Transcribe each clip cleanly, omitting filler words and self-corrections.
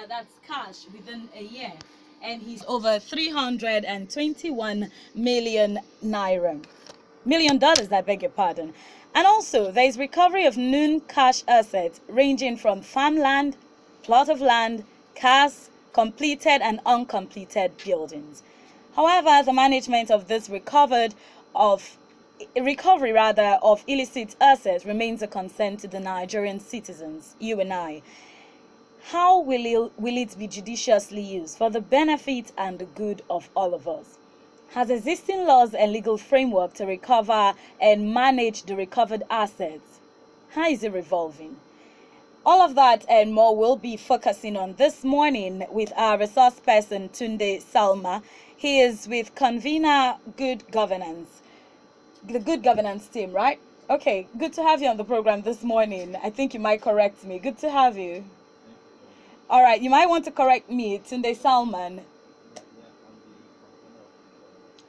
that's cash within a year, and he's over 321 million dollars, I beg your pardon. And also, there is recovery of known cash assets ranging from farmland, plot of land, cars, completed and uncompleted buildings. However, the management of this recovery of illicit assets remains a concern to the Nigerian citizens, you and I. How will it be judiciously used for the benefit and the good of all of us? Has existing laws and legal framework to recover and manage the recovered assets? How is it revolving? All of that and more we'll be focusing on this morning with our resource person, Tunde Salma. He is with Convener Good Governance, the Good Governance team, right? Okay, good to have you on the program this morning. I think you might correct me. Good to have you. All right, you might want to correct me, Tunde Salman.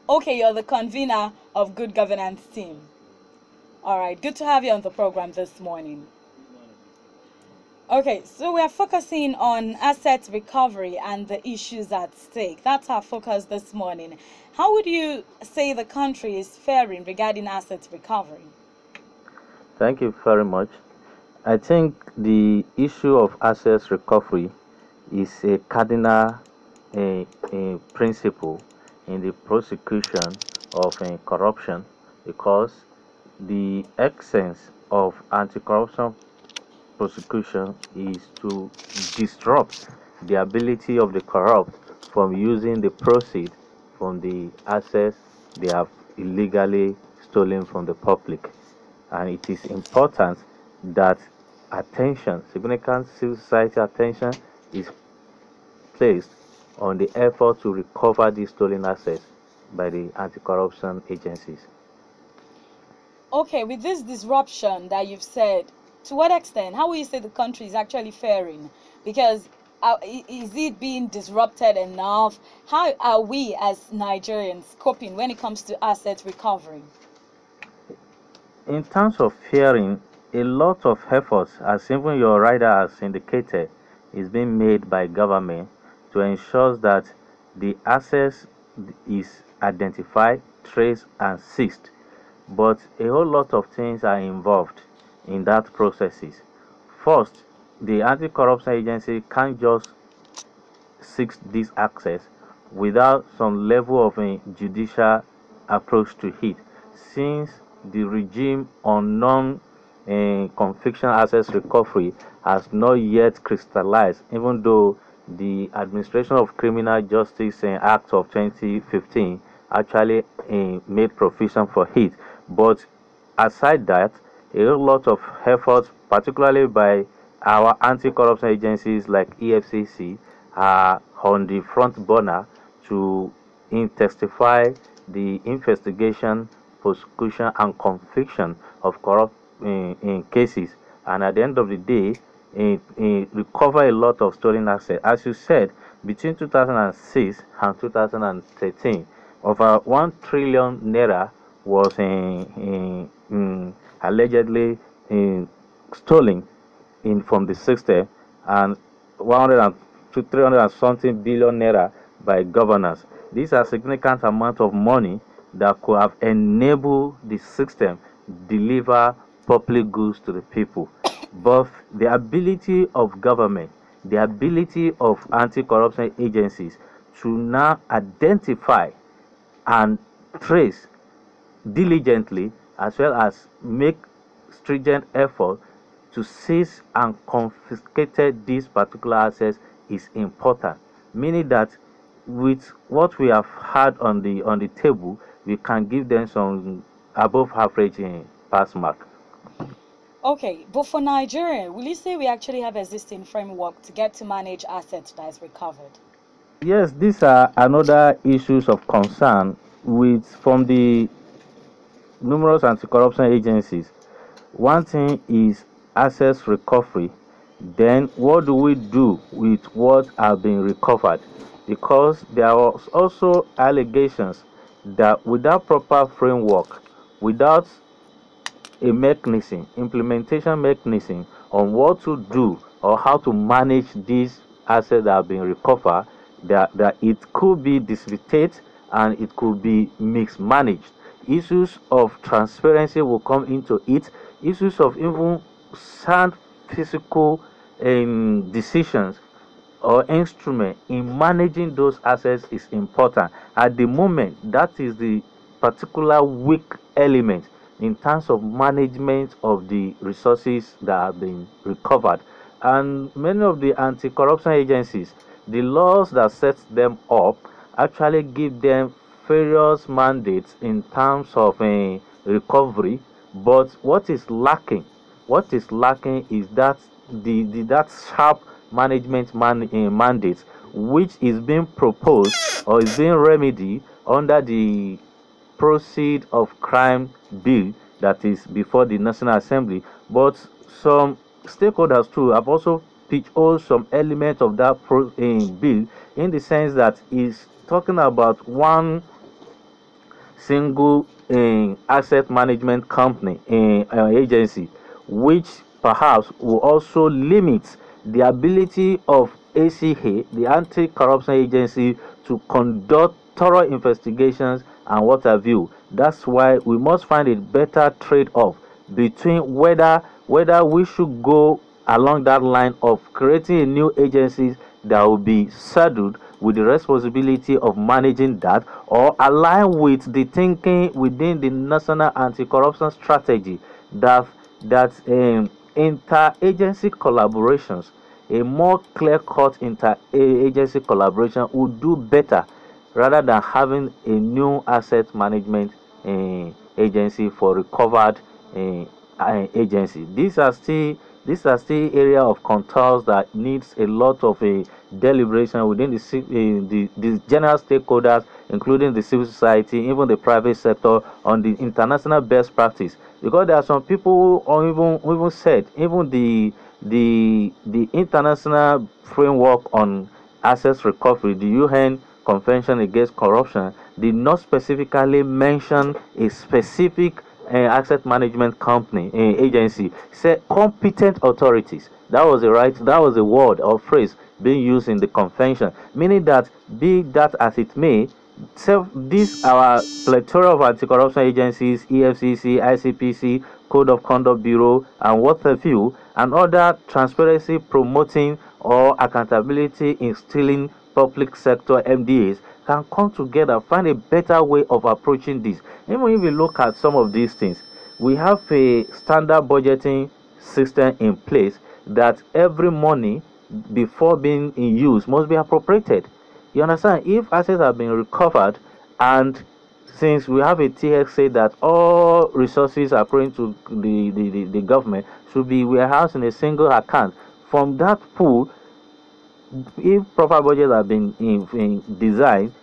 Okay, you're the convener of Good Governance team. All right, good to have you on the program this morning. Okay, so we are focusing on asset recovery and the issues at stake. That's our focus this morning. How would you say the country is faring regarding asset recovery? Thank you very much. I think the issue of asset recovery is a cardinal a principle in the prosecution of corruption, because the essence of anti-corruption prosecution is to disrupt the ability of the corrupt from using the proceeds from the assets they have illegally stolen from the public. And it is important that significant civil society attention is placed on the effort to recover these stolen assets by the anti-corruption agencies. Okay, with this disruption that you've said, to what extent, how will you say the country is actually faring? Because is it being disrupted enough? How are we as Nigerians coping when it comes to asset recovery? In terms of faring, a lot of efforts, as even your rider has indicated, is being made by government to ensure that the assets is identified, traced, and seized. But a whole lot of things are involved in that processes. First, the anti-corruption agency can't just seize this access without some level of a judicial approach to it, since the regime on non-conviction assets recovery has not yet crystallized, even though the Administration of Criminal Justice Act of 2015 actually made provision for it. But aside that, a whole lot of efforts, particularly by our anti-corruption agencies like EFCC, are on the front burner to intensify the investigation, prosecution, and conviction of corrupt in cases, and at the end of the day, recover a lot of stolen assets. As you said, between 2006 and 2013, over 1 trillion naira was allegedly stolen from the system, and 100 to 300 and something billion naira by governors. These are significant amount of money that could have enabled the system deliver public goods to the people. But the ability of government, the ability of anti-corruption agencies to now identify and trace diligently, as well as make stringent effort to seize and confiscate these particular assets, is important. Meaning that with what we have had on the table, we can give them some above average pass mark. Okay, but for Nigeria, will you say we actually have existing framework to get to manage assets that is recovered? Yes, these are another issues of concern with from the numerous anti-corruption agencies. One thing is assets recovery. Then what do we do with what have been recovered? Because there was also allegations that without proper framework, without a mechanism, implementation mechanism on what to do or how to manage these assets that have been recovered, that it could be dissipated and it could be mismanaged. Issues of transparency will come into it. Issues of even sound physical decisions or instrument in managing those assets is important. At the moment, that is the particular weak element in terms of management of the resources that have been recovered. And many of the anti-corruption agencies, the laws that set them up actually give them various mandates in terms of recovery. But what is lacking is that that sharp management mandate, which is being proposed or is being remedied under the proceed of crime bill that is before the National Assembly. But some stakeholders too have also pitched on some elements of that bill, in the sense that is talking about one single asset management company agency, which perhaps will also limit the ability of ACA, the anti-corruption agency, to conduct thorough investigations and what have you. That's why we must find a better trade-off between whether we should go along that line of creating a new agencies that will be saddled with the responsibility of managing that, or align with the thinking within the national anti-corruption strategy that inter-agency collaborations, a more clear-cut inter-agency collaboration would do better rather than having a new asset management agency for recovered agency. These are still area of contours that needs a lot of deliberation within the general stakeholders, including the civil society, even the private sector, on the international best practice. Because there are some people who even said even the international framework on assets recovery, the UN Convention Against Corruption, did not specifically mention a specific asset management company agency. Said competent authorities. That was the word or phrase being used in the convention, meaning that, be that as it may, these our plethora of anti-corruption agencies, EFCC, ICPC, Code of Conduct Bureau, and what have you, and other transparency promoting or accountability instilling public sector MDAs, can come together, find a better way of approaching this. Even if we look at some of these things, we have a standard budgeting system in place that every money before being in use must be appropriated. You understand? If assets have been recovered, and since we have a TXA that all resources according to the government should be warehoused in a single account, from that pool, if proper budgets have been in designed,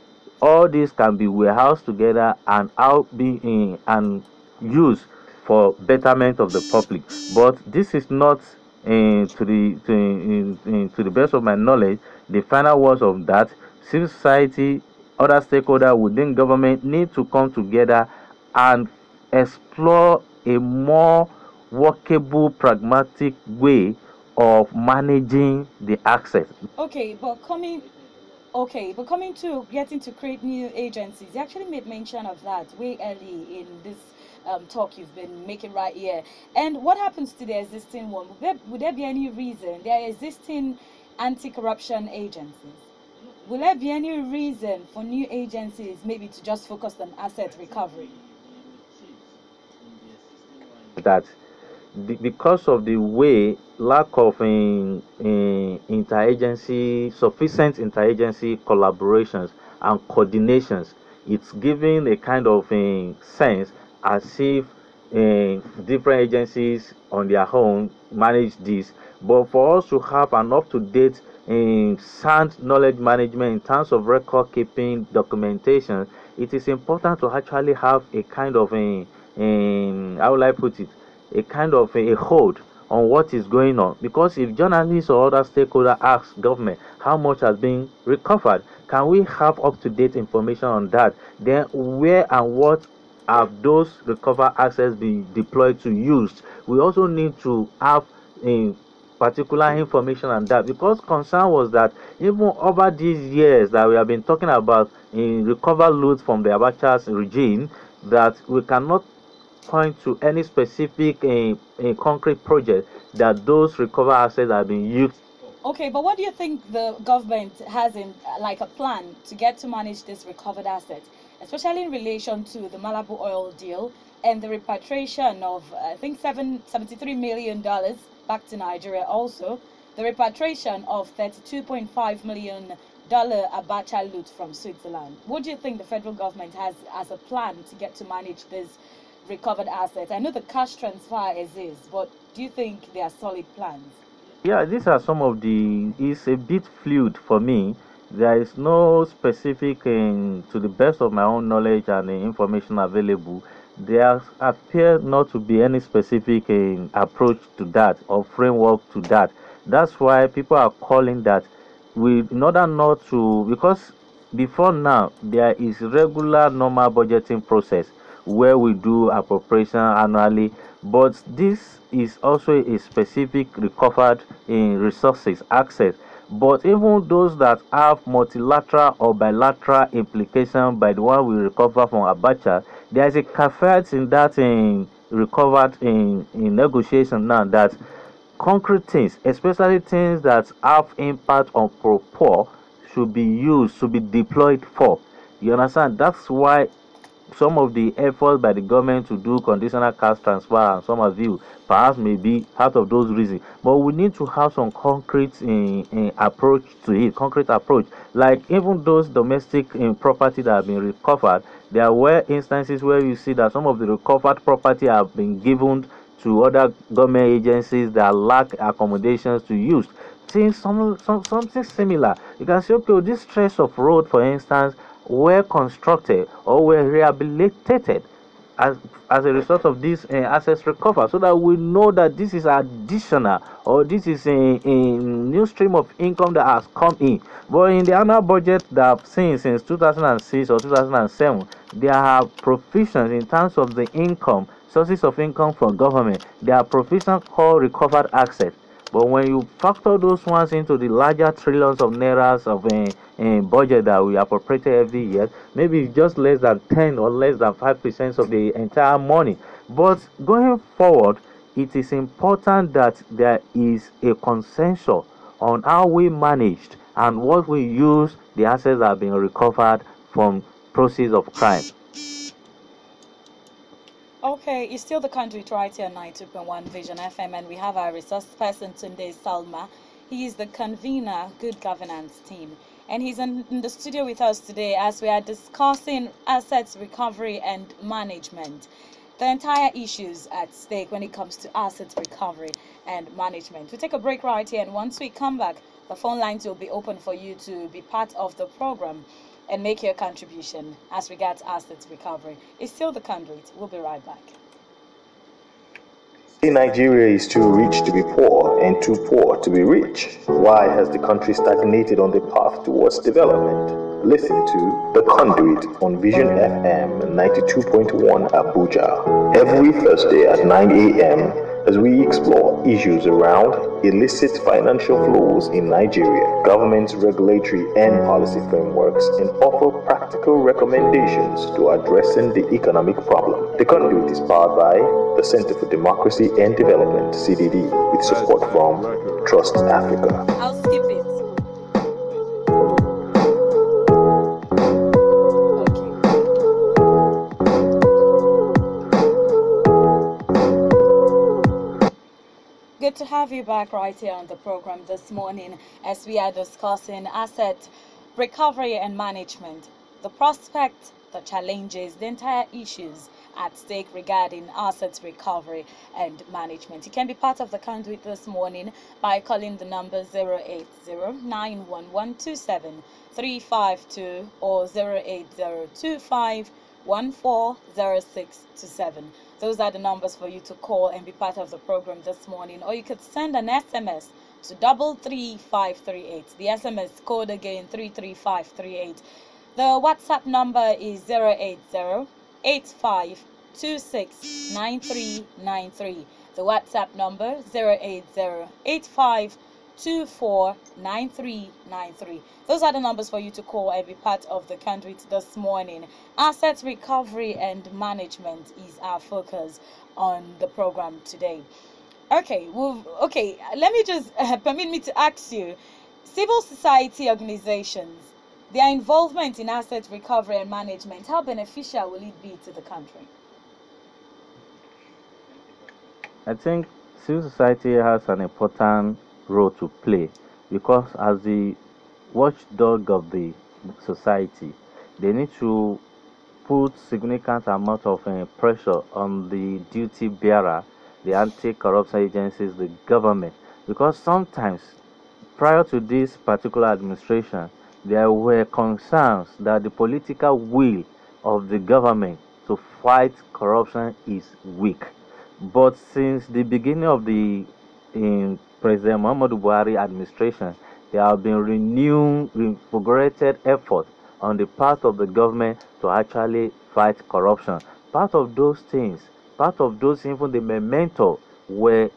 all these can be warehoused together and out be in and used for betterment of the public. But this is not, to the best of my knowledge, the final words of that. Civil society, other stakeholders within government need to come together and explore a more workable, pragmatic way of managing the access. Okay, but coming to getting to create new agencies, you actually made mention of that way early in this talk you've been making right here. And what happens to the existing one? Would there be any reason there are existing anti-corruption agencies? Will there be any reason for new agencies maybe to just focus on asset recovery? That because of the way lack of interagency sufficient interagency collaborations and coordinations, it's giving a kind of sense as if different agencies on their own manage this. But for us to have an up-to-date sound knowledge management in terms of record keeping documentation, it is important to actually have a kind of how will I put it, a kind of a hold on what is going on. Because if journalists or other stakeholders ask government how much has been recovered, can we have up-to-date information on that? Then where and what have those recovered assets been deployed to used? We also need to have particular information on that, because concern was that even over these years that we have been talking about in recover loot from the Abacha's regime, that we cannot point to any specific concrete project that those recover assets have been used. Okay, but what do you think the government has in like a plan to get to manage this recovered asset, especially in relation to the Malibu oil deal and the repatriation of I think $73 million back to Nigeria, also the repatriation of $32.5 million Abacha loot from Switzerland? What do you think the federal government has as a plan to get to manage this recovered assets? I know the cash transfer exists, but do you think they are solid plans? Yeah, these are some of the. It's a bit fluid for me. There is no specific, to the best of my own knowledge and the information available. There appear not to be any specific approach to that or framework to that. That's why people are calling that we, in order not to, because before now there is regular normal budgeting process where we do appropriation annually, but this is also a specific recovered in resources access. But even those that have multilateral or bilateral implication by the one we recover from Abacha, there is a caveat in that in recovered in negotiation now, that concrete things, especially things that have impact on poor, should be used, should be deployed for. You understand? That's why some of the efforts by the government to do conditional cash transfer and some of you perhaps may be part of those reasons. But we need to have some concrete approach to it, concrete approach. Like even those domestic property that have been recovered, there were instances where you see that some of the recovered property have been given to other government agencies that lack accommodations to use. Seeing something similar, you can say, okay, this stretch of road, for instance, were constructed or were rehabilitated as as a result of this assets recover, so that we know that this is additional or this is a new stream of income that has come in. But in the annual budget that I've seen since 2006 or 2007, there are provisions in terms of the income, sources of income for government. There are provisions called recovered assets. But when you factor those ones into the larger trillions of nairas of a budget that we appropriate every year, maybe it's just less than 10 or less than 5% of the entire money. But going forward, it is important that there is a consensus on how we managed and what we use the assets that have been recovered from proceeds of crime. Okay, it's still the Conduit right here on 92.1 Vision FM, and we have our resource person today, Salma. He is the convener, Good Governance Team, and he's in the studio with us today as we are discussing assets recovery and management. The entire issues at stake when it comes to assets recovery and management. We take a break right here, and once we come back, the phone lines will be open for you to be part of the program and make your contribution as regards assets recovery. It's still the Conduit. We'll be right back. Nigeria is too rich to be poor and too poor to be rich. Why has the country stagnated on the path towards development? Listen to The Conduit on Vision FM 92.1 Abuja every Thursday at 9 a.m. as we explore issues around illicit financial flows in Nigeria, government's regulatory and policy frameworks, and offer practical recommendations to addressing the economic problem. The Conduit is powered by the Center for Democracy and Development, CDD, with support from Trust Africa. I'll skip it. Good to have you back right here on the program this morning as we are discussing asset recovery and management, the prospects, the challenges, the entire issues at stake regarding assets recovery and management. You can be part of the Conduit this morning by calling the number 080-911-27352 or 08025140627. Those are the numbers for you to call and be part of the program this morning. Or you could send an SMS to 33538. The SMS code again 33538. The WhatsApp number is 080-8526-9393. The WhatsApp number 08085249393. Those are the numbers for you to call and be part of the Conduit this morning. Asset recovery and management is our focus on the program today. Okay, let me just permit me to ask you, civil society organizations, their involvement in asset recovery and management, how beneficial will it be to the country? I think civil society has an important role to play because, as the watchdog of the society, they need to put significant amount of pressure on the duty bearer, the anti-corruption agencies, the government, because sometimes prior to this particular administration, there were concerns that the political will of the government to fight corruption is weak. But since the beginning of the President Muhammadu Buhari administration, there have been renewed, reinvigorated efforts on the part of the government to actually fight corruption. Part of those things, even the memento, were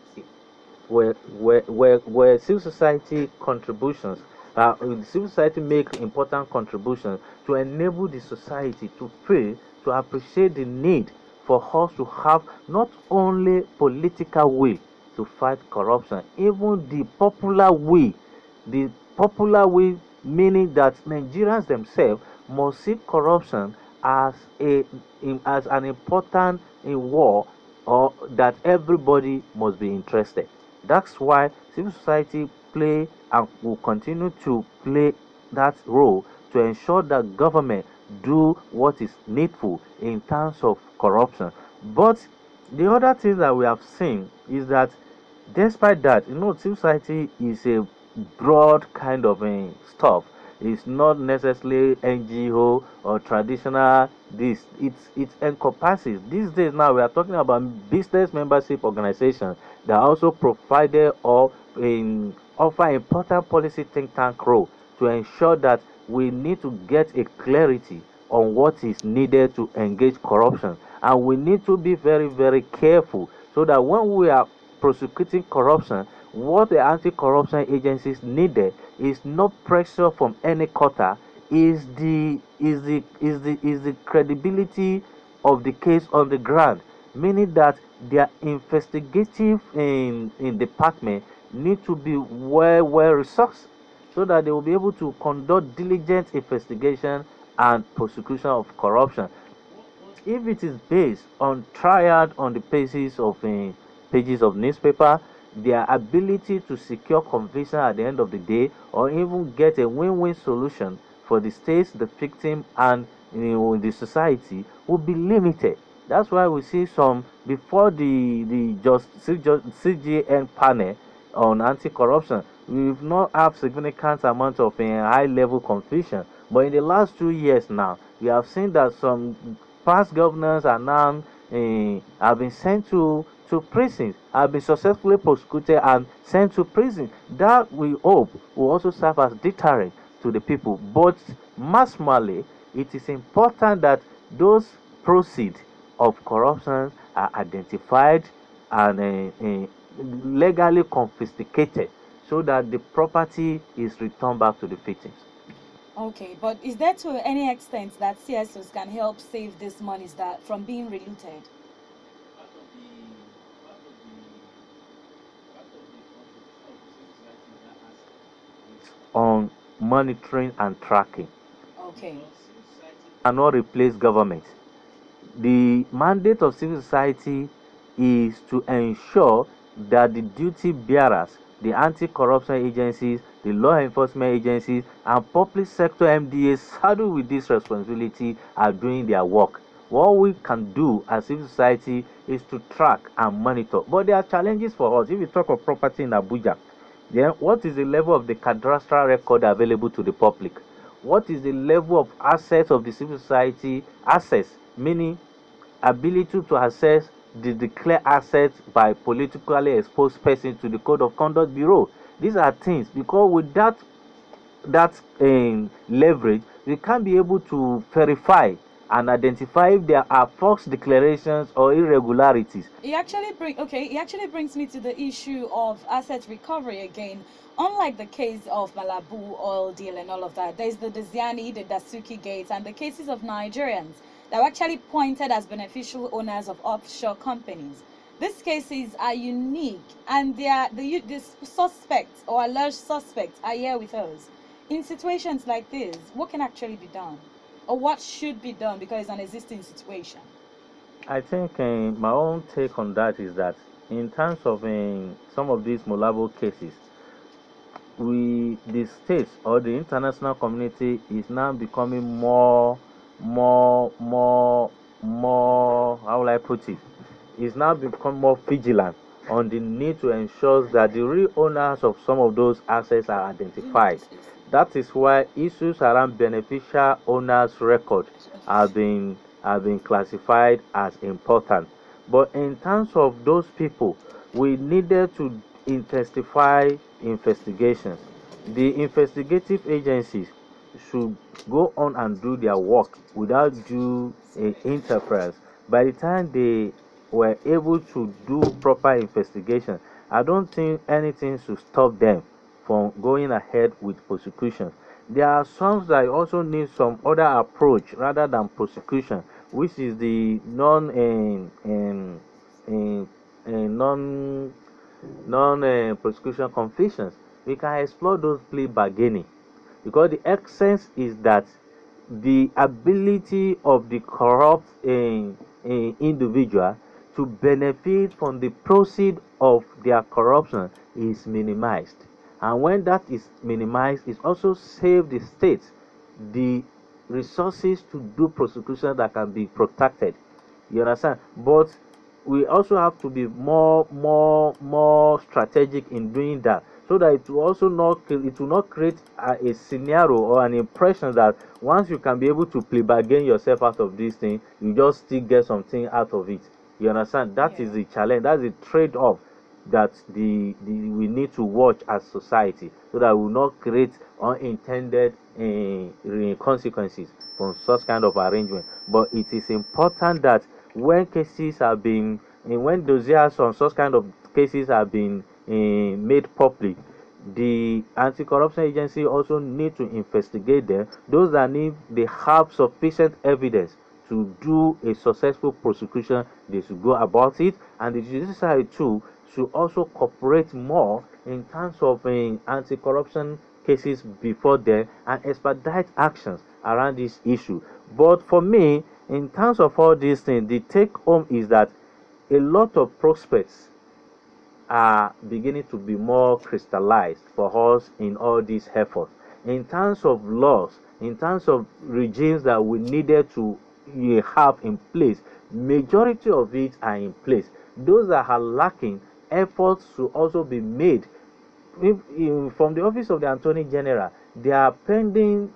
civil society contributions. Civil society make important contributions to enable the society to feel, to appreciate the need for us to have not only political will to fight corruption, even the popular will. The popular will meaning that Nigerians themselves must see corruption as as an important war, or that everybody must be interested. That's why civil society play and will continue to play that role to ensure that government do what is needful in terms of corruption. But the other thing that we have seen is that despite that, civil society is a broad kind of stuff. It's not necessarily NGO or traditional. It encompasses. These days now we are talking about business membership organizations that also provided or offer important policy think tank role to ensure that we need to get a clarity on what is needed to engage corruption, and we need to be very, very careful so that when we are prosecuting corruption, what the anti-corruption agencies needed is not pressure from any quarter, is the credibility of the case on the ground, meaning that their investigative in department need to be well resourced so that they will be able to conduct diligent investigation and prosecution of corruption. If it is based on triad on the pages of newspaper, their ability to secure conviction at the end of the day, or even get a win-win solution for the states, the victim, and the society will be limited. That's why we see some before the CGN panel on anti-corruption, we've not have significant amount of high-level conviction. But in the last 2 years now, we have seen that some past governors are now have been sent to prisons, have been successfully prosecuted and sent to prison. That we hope will also serve as deterrent to the people. But maximally, it is important that those proceeds of corruption are identified and legally confiscated so that the property is returned back to the victims. Okay, but is there to any extent that CSOs can help save these monies that from being reluted? On monitoring and tracking. Okay. Cannot replace government. The mandate of civil society is to ensure that the duty bearers, the anti-corruption agencies, the law enforcement agencies, and public sector MDAs saddled with this responsibility are doing their work. What we can do as civil society is to track and monitor. But there are challenges for us. If you talk of property in Abuja, then what is the level of the cadastral record available to the public? What is the level of assets of the civil society? Assets, meaning ability to access the declared assets by politically exposed persons to the Code of Conduct Bureau. These are things, because with that leverage, we can be able to verify and identify if there are false declarations or irregularities. It actually brings me to the issue of asset recovery again. Unlike the case of Malabu oil deal and all of that, there's the Diziani, the Dasuki Gates, and the cases of Nigerians that were actually pointed as beneficial owners of offshore companies. These cases are unique, and they are the suspects or alleged suspects are here with us. In situations like this, what can actually be done, or what should be done because it's an existing situation? I think my own take on that is that in terms of some of these Malabo cases, the states or the international community is now becoming more, how will I put it? Is now become more vigilant on the need to ensure that the real owners of some of those assets are identified. That is why issues around beneficial owners record have been classified as important. But in terms of those people, we needed to intensify investigations. The investigative agencies should go on and do their work without due interference. By the time they were able to do proper investigation, I don't think anything should stop them from going ahead with prosecution. There are some that also need some other approach rather than prosecution, which is the non prosecution confessions. We can explore those plea bargaining, because the essence is that the ability of the corrupt individual to benefit from the proceed of their corruption is minimized, and when that is minimized, it also save the state the resources to do prosecution that can be protected. You understand? But we also have to be more strategic in doing that, so that it will not create a scenario or an impression that once you can be able to play bargain yourself out of this thing, you just still get something out of it. You understand? That is Yeah. the challenge. That's the trade-off that we need to watch as society, so that we will not create unintended consequences from such kind of arrangement. But it is important that when cases have been when dossiers on such kind of cases have been made public, the anti-corruption agency also need to investigate them. Those that need they have sufficient evidence to do a successful prosecution, they should go about it, and the judiciary too should also cooperate more in terms of anti-corruption cases before them and expedite actions around this issue. But for me, in terms of all these things, the take home is that a lot of prospects are beginning to be more crystallized for us in all these efforts. In terms of laws, in terms of regimes that we needed to have in place, majority of it are in place. Those that are lacking, efforts should also be made. From the office of the Attorney General, there are pending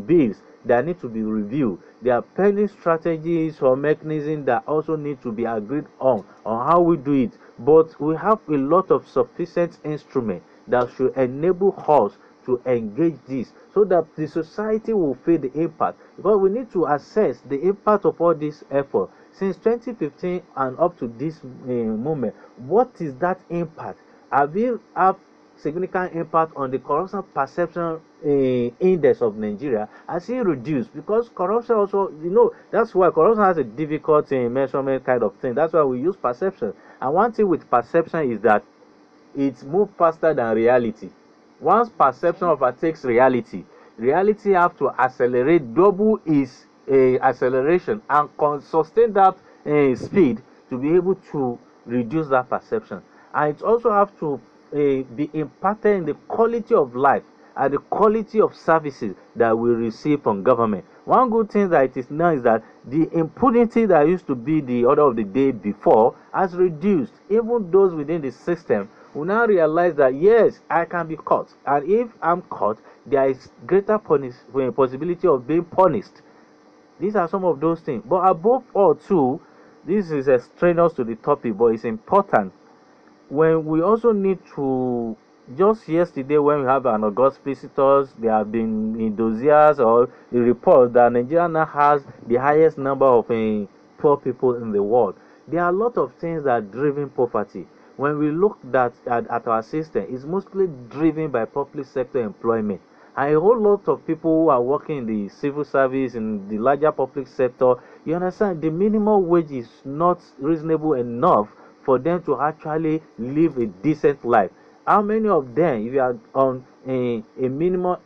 bills that need to be reviewed. There are pending strategies or mechanisms that also need to be agreed on how we do it. But we have a lot of sufficient instruments that should enable us to engage this, so that the society will feel the impact. Because we need to assess the impact of all this effort since 2015 and up to this moment. What is that impact? Have we have significant impact on the corruption perception index of Nigeria? Has it reduced? Because corruption also, that's why corruption has a difficult measurement kind of thing. That's why we use perception. And one thing with perception is that it moves faster than reality. Once perception overtakes reality, reality have to accelerate, double its acceleration, and sustain that speed to be able to reduce that perception. And it also have to be impacted in the quality of life and the quality of services that we receive from government. One good thing that it is now is that the impunity that used to be the order of the day before has reduced. Even those within the system will now realize that yes, I can be caught, and if I'm caught, there is greater possibility of being punished. These are some of those things. But above all, too, this is strenuous to the topic, but it's important. When we also need to Just yesterday, when we have an August visitors, there have been in dossiers or a report that Nigeria now has the highest number of poor people in the world. There are a lot of things that are driving poverty. When we look at our system, it's mostly driven by public sector employment. And a whole lot of people who are working in the civil service, in the larger public sector, you understand, the minimum wage is not reasonable enough for them to actually live a decent life. How many of them, if you are on a minimum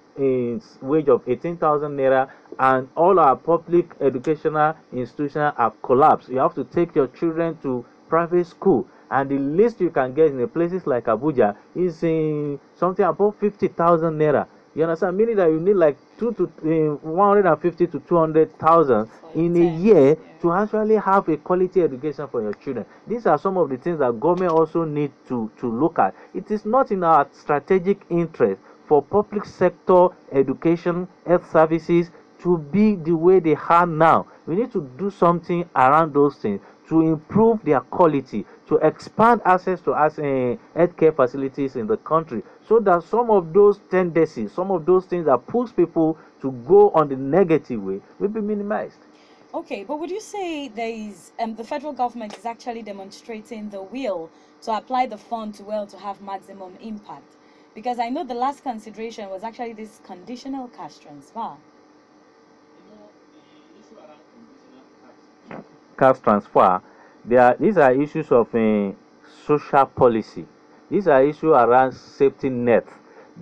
wage of 18,000 naira and all our public educational institutions have collapsed, you have to take your children to private school, and the least you can get in a places like Abuja is in something above 50,000 naira. You understand? Meaning that you need like 150 to 200,000 in a year to actually have a quality education for your children. These are some of the things that government also need to look at. It is not in our strategic interest for public sector education, health services to be the way they are now. We need to do something around those things to improve their quality, to expand access to healthcare facilities in the country, so that some of those tendencies, some of those things that push people to go on the negative way will be minimized. Okay, but would you say there is the federal government is actually demonstrating the will to apply the fund to to have maximum impact? Because I know the last consideration was actually this conditional cash transfer. Cash transfer, these are issues of social policy. These are issues around safety net.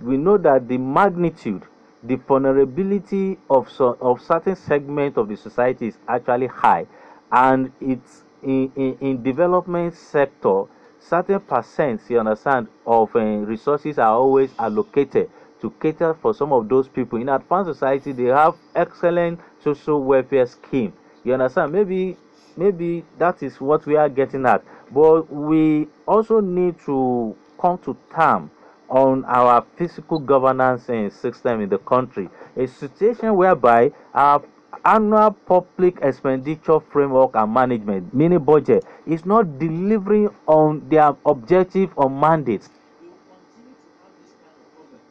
We know that the magnitude, the vulnerability of certain segment of the society is actually high, and it's in development sector, certain percents, you understand, of resources are always allocated to cater for some of those people. In advanced society, they have excellent social welfare scheme. You understand? Maybe that is what we are getting at, but we also need to come to term on our physical governance system in the country, a situation whereby our annual public expenditure framework and management, meaning budget, is not delivering on their objective or mandates.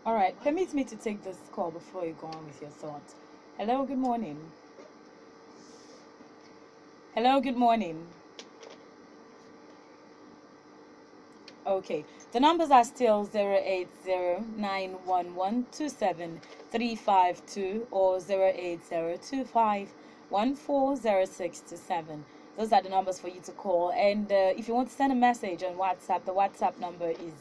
All right, permit me to take this call before you go on with your thoughts. Hello, good morning. Hello, good morning. Okay, the numbers are still 08091127352 or 08025140627. Those are the numbers for you to call. And if you want to send a message on WhatsApp, the WhatsApp number is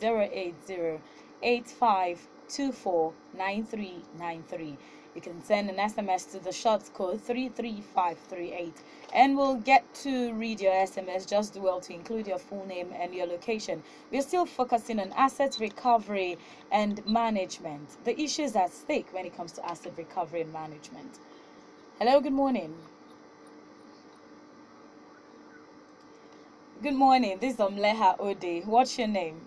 08085249393. You can send an SMS to the short code 33538, and we'll get to read your SMS. Just do well to include your full name and your location. We're still focusing on asset recovery and management, the issues at stake when it comes to asset recovery and management. Hello, good morning. Good morning, this is Omleha Ode. What's your name?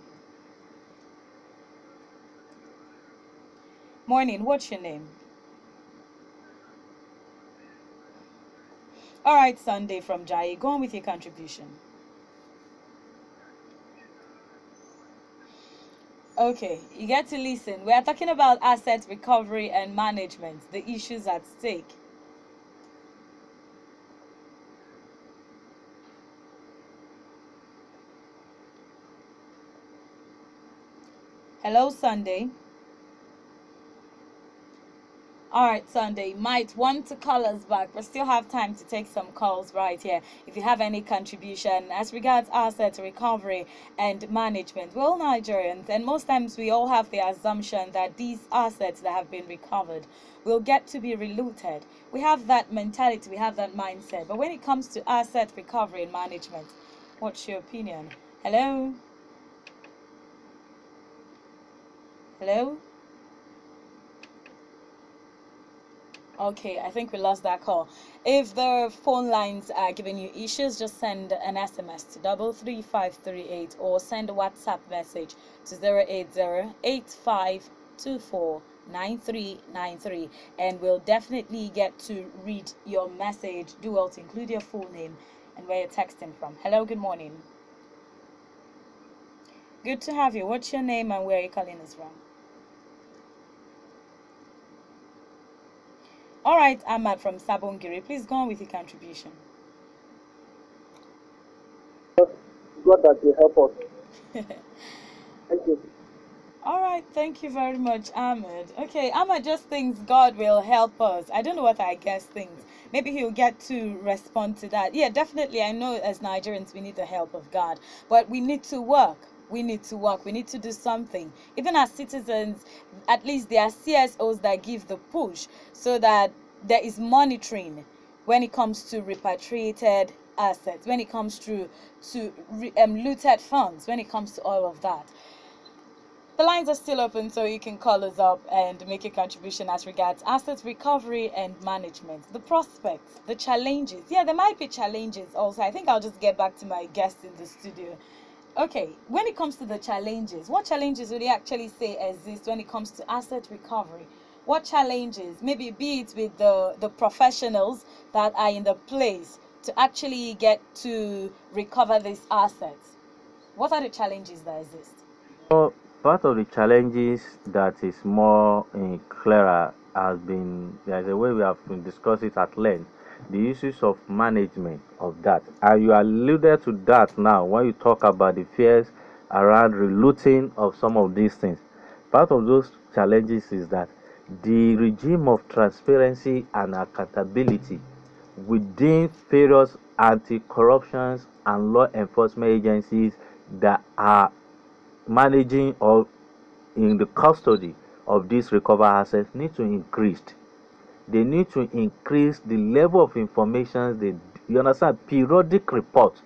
Morning, what's your name? All right, Sunday from Jai, go on with your contribution. Okay, you get to listen. We are talking about asset recovery and management, the issues at stake. Hello, Sunday. All right, Sunday, might want to call us back, but still have time to take some calls right here. If you have any contribution as regards asset recovery and management, we're all Nigerians, and most times we all have the assumption that these assets that have been recovered will get to be relooted. We have that mentality, we have that mindset. But when it comes to asset recovery and management, what's your opinion? Hello? Hello? Okay, I think we lost that call. If the phone lines are giving you issues, just send an SMS to 33538 or send a WhatsApp message to 08085249393, and we'll definitely get to read your message. Do well to include your full name and where you're texting from. Hello, good morning. Good to have you. What's your name and where are you calling us from? All right, Ahmad from Sabongiri. Please go on with your contribution. God that will help us. Thank you. All right, thank you very much, Ahmed. Okay, Ahmed just thinks God will help us. I don't know what I guess thinks. Maybe he'll get to respond to that. Yeah, definitely. I know as Nigerians we need the help of God, but we need to work. We need to work. We need to do something. Even as citizens, at least there are CSOs that give the push so that there is monitoring when it comes to repatriated assets, when it comes to looted funds, when it comes to all of that. The lines are still open, so you can call us up and make a contribution as regards asset recovery and management, the prospects, the challenges. Yeah, there might be challenges also. I think I'll just get back to my guest in the studio. Okay, when it comes to the challenges, what challenges would you actually say exist when it comes to asset recovery? What challenges, maybe be it with the professionals that are in the place to actually get to recover these assets? What are the challenges that exist? So part of the challenges that is more clearer has been, there's a way we have been discussed it at length, the issues of management of that. And you alluded to that now when you talk about the fears around relooting of some of these things. Part of those challenges is that the regime of transparency and accountability within various anti-corruption and law enforcement agencies that are managing or in the custody of these recovered assets need to increase. They need to increase the level of information. You understand, periodic report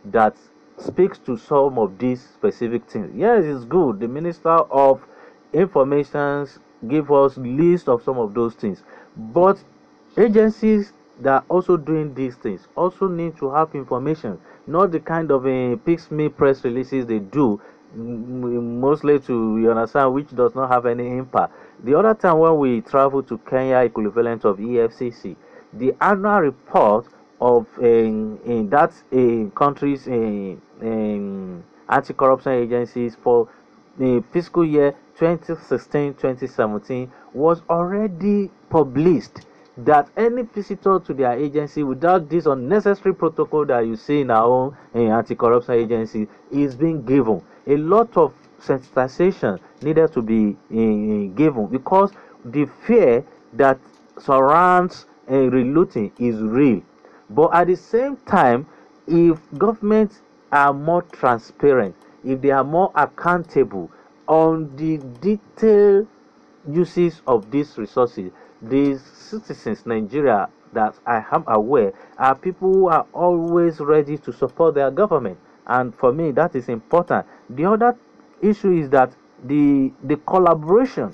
that speaks to some of these specific things. Yes, it's good. The Minister of Information give us list of some of those things, but agencies that are also doing these things also need to have information, not the kind of piecemeal press releases they do, mostly to, you understand, which does not have any impact. The other time when we travel to Kenya, equivalent of EFCC, the annual report of in that country's anti-corruption agencies for the fiscal year 2016-2017 was already published, that any visitor to their agency without this unnecessary protocol that you see in our own anti-corruption agency is being given. A lot of sensitization needed to be given because the fear that surrounds relooting is real. But at the same time, if governments are more transparent, if they are more accountable on the detailed uses of these resources, the citizens Nigeria that I am aware are people who are always ready to support their government, and for me that is important. The other issue is that the collaboration,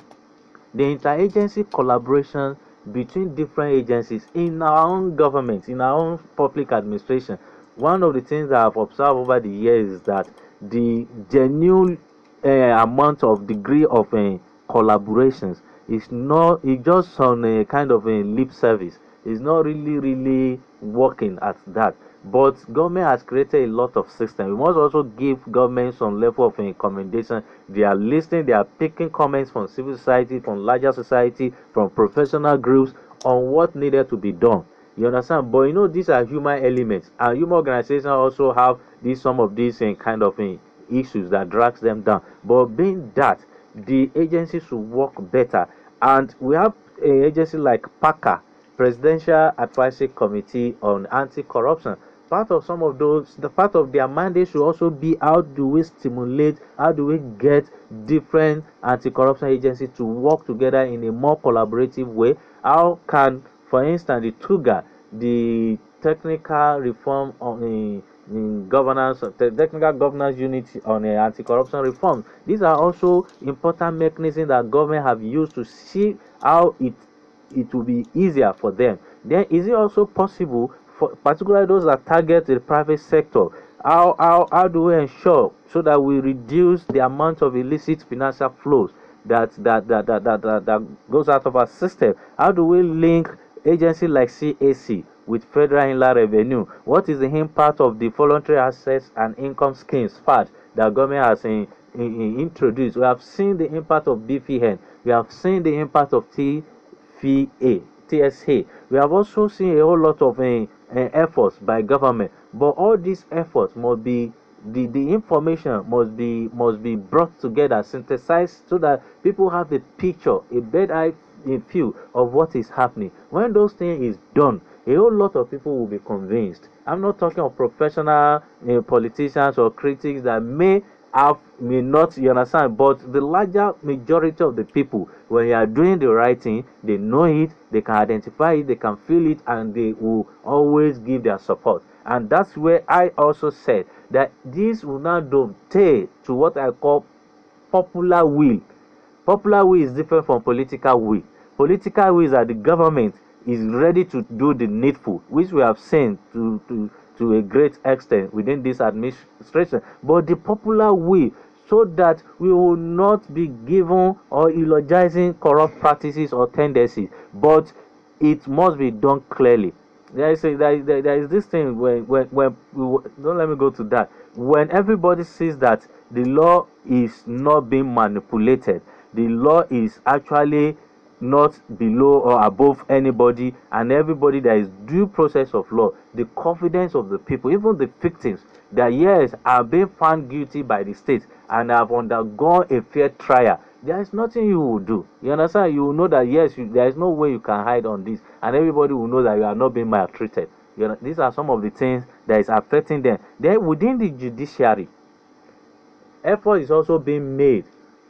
the interagency collaboration between different agencies in our own government, in our own public administration. One of the things that I've observed over the years is that the genuine amount of degree of collaborations is not, it's just on a kind of a lip service. It's not really working at that. But government has created a lot of systems. We must also give government some level of commendation. They are listening, they are picking comments from civil society, from larger society, from professional groups on what needed to be done. You understand? But you know, these are human elements, and human organizations also have some of these kind of issues that drags them down. But being that, the agencies should work better, and we have an agency like PACA, Presidential Advisory Committee on Anti-Corruption. Part of some of those, the part of their mandate should also be how do we stimulate, how do we get different anti-corruption agencies to work together in a more collaborative way. How can, for instance, the TUGA, the Technical Reform on in governance, the Technical Governance Unit on anti-corruption reform, these are also important mechanisms that government have used to see how it will be easier for them. Then is it also possible for particularly those that target the private sector? How do we ensure so that we reduce the amount of illicit financial flows that goes out of our system? How do we link agencies like CAC with Federal Inland Revenue? What is the impact of the voluntary assets and income schemes (FAD) that government has introduced. We have seen the impact of BPN. We have seen the impact of TSA. We have also seen a whole lot of efforts by government. But all these efforts must be the information must be brought together, synthesized, so that people have a picture, a bird eye view of what is happening. When those things is done, a whole lot of people will be convinced. I'm not talking of professional politicians or critics that may not, you understand, but the larger majority of the people, when you are doing the right thing, they know it, they can identify it, they can feel it, and they will always give their support. And that's where I also said that this will now dovetail to what I call popular will. Popular will is different from political will. Political will is that the government is ready to do the needful, which we have seen to a great extent within this administration. But the popular will, so that we will not be given or eulogizing corrupt practices or tendencies, but it must be done clearly. There is this thing don't let me go to that. When everybody sees that the law is not being manipulated, the law is actually not below or above anybody, and everybody, there is due process of law, the confidence of the people, even the victims, that yes, are being found guilty by the state and have undergone a fair trial, there is nothing you will do. You understand? You will know that yes, there is no way you can hide on this, and everybody will know that you are not being maltreated. These are some of the things that is affecting them. Then within the judiciary, effort is also being made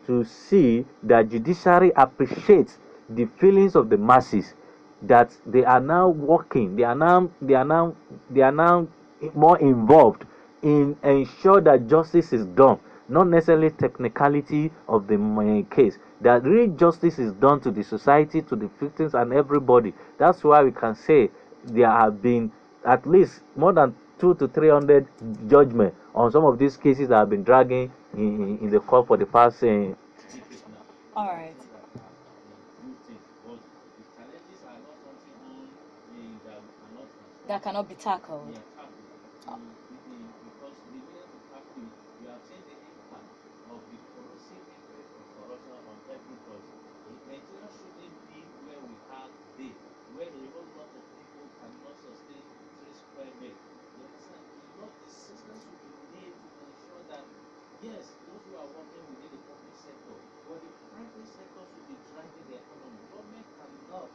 to see that judiciary appreciates the feelings of the masses, that they are now working, they are now more involved in ensure that justice is done, not necessarily technicality of the case, that real justice is done to the society, to the victims, and everybody. That's why we can say there have been at least more than 200 to 300 judgments on some of these cases that have been dragging in the court for the past All right. That cannot be tackled. Yes, those who are working within the public sector, but the private sector should be driving the economy. Government cannot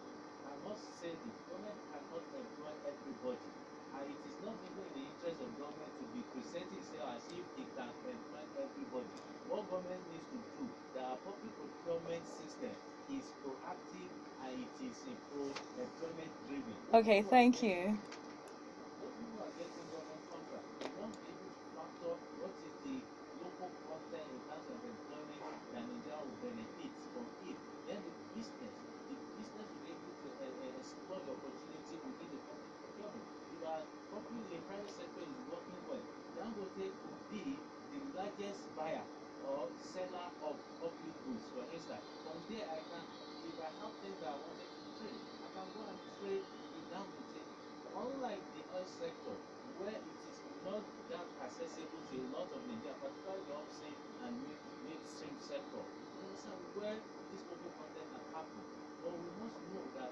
say this. Government cannot employ everybody, and it is not even in the interest of government to be presenting itself as if it can employ everybody. What government needs to do, that our public procurement system is proactive and it is employment driven. Okay, thank you. Those people are getting government contract. They must be able to factor what is the local content in terms of employment that Nigeria will benefit from it. Then the business will be able to explore the opportunity within the public procurement. If our the private sector is working well, Dangote could be the largest buyer or seller of public goods. For instance, from there if I have things that I wanted to trade, I can go and trade with Dangote. Unlike the oil sector, where it is not that accessible to a lot of Nigeria, particularly the upstream and midstream sector, you understand where this local content can happen. But we must know that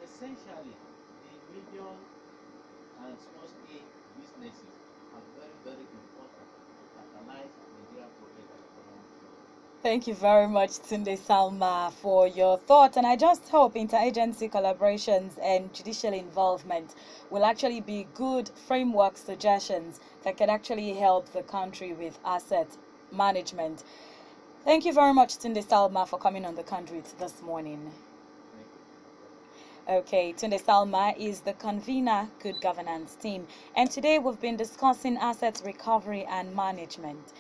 essentially the medium and small scale businesses are very, very important to catalyze Nigeria progress and economic growth. Thank you very much, Tunde Salma, for your thoughts. And I just hope interagency collaborations and judicial involvement will actually be good framework suggestions that can actually help the country with asset management. Thank you very much, Tunde Salma, for coming on the Conduit this morning. Okay, Tunde Salma is the convener, Good Governance team. And today we've been discussing assets recovery and management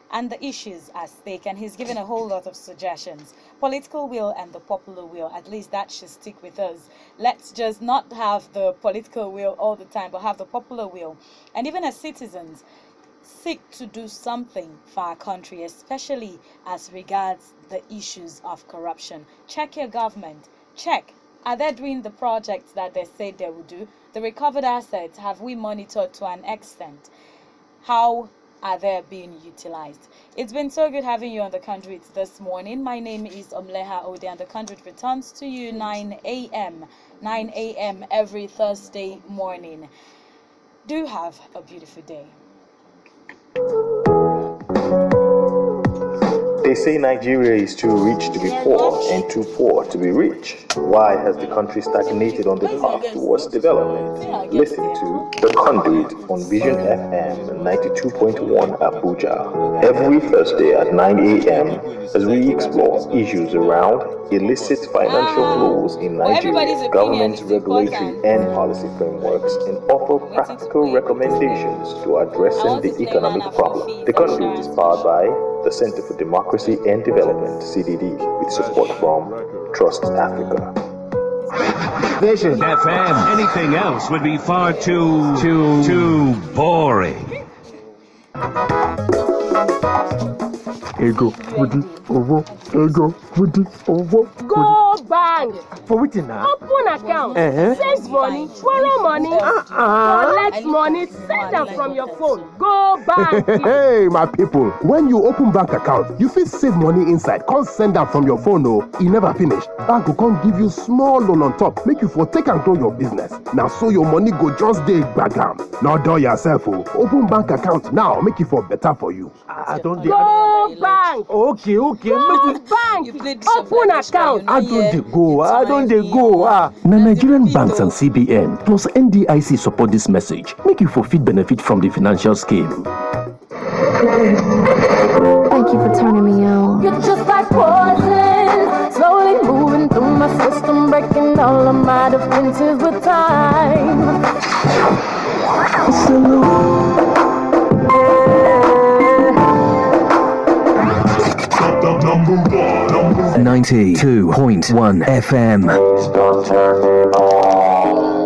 and the issues at stake, and he's given a whole lot of suggestions. Political will and the popular will, at least that should stick with us. Let's just not have the political will all the time, but have the popular will. And even as citizens, seek to do something for our country, especially as regards the issues of corruption. Check your government. Check. Are they doing the projects that they said they will do? The recovered assets, have we monitored to an extent? How are there being utilized? It's been so good having you on the Conduit this morning. My name is Omleha Ode, and the Conduit returns to you 9 a.m. every Thursday morning. Do have a beautiful day. They say Nigeria is too rich to be poor and too poor to be rich. Why has the country stagnated on the path towards development? Listen to The Conduit on Vision FM 92.1 Abuja every Thursday at 9 a.m. as we explore issues around illicit financial flows in Nigeria, government regulatory and policy frameworks, and offer practical recommendations to addressing the economic problem. The Conduit is powered by the Center for Democracy and Development, CDD, with support from Trust Africa. Vision FM. Anything else would be far too boring. Ego, Woody, Ovo, Ego, Woody, Ovo. Go bank. For which now? Open account. Save money, borrow money, collect money, send them from your phone. Go bank. Hey, my people. When you open bank account, you fit save money inside. Can't send them from your phone, no. E never finish. Bank will come give you small loan on top. Make you for take and grow your business. Now so your money go just dey gbagam. Not do yourself, oh. Open bank account now. Make it for better for you. I don't Go bank. Okay. Go bank. Open account. I don't dey go. Now, Nigerian banks and CBN plus NDIC support this message. Make you for fit benefit from the financial scheme. Thank you for turning me on. You're just like poison, slowly moving through my system, breaking all of my defenses with time. Number 92.1 FM. Please don't turn me on.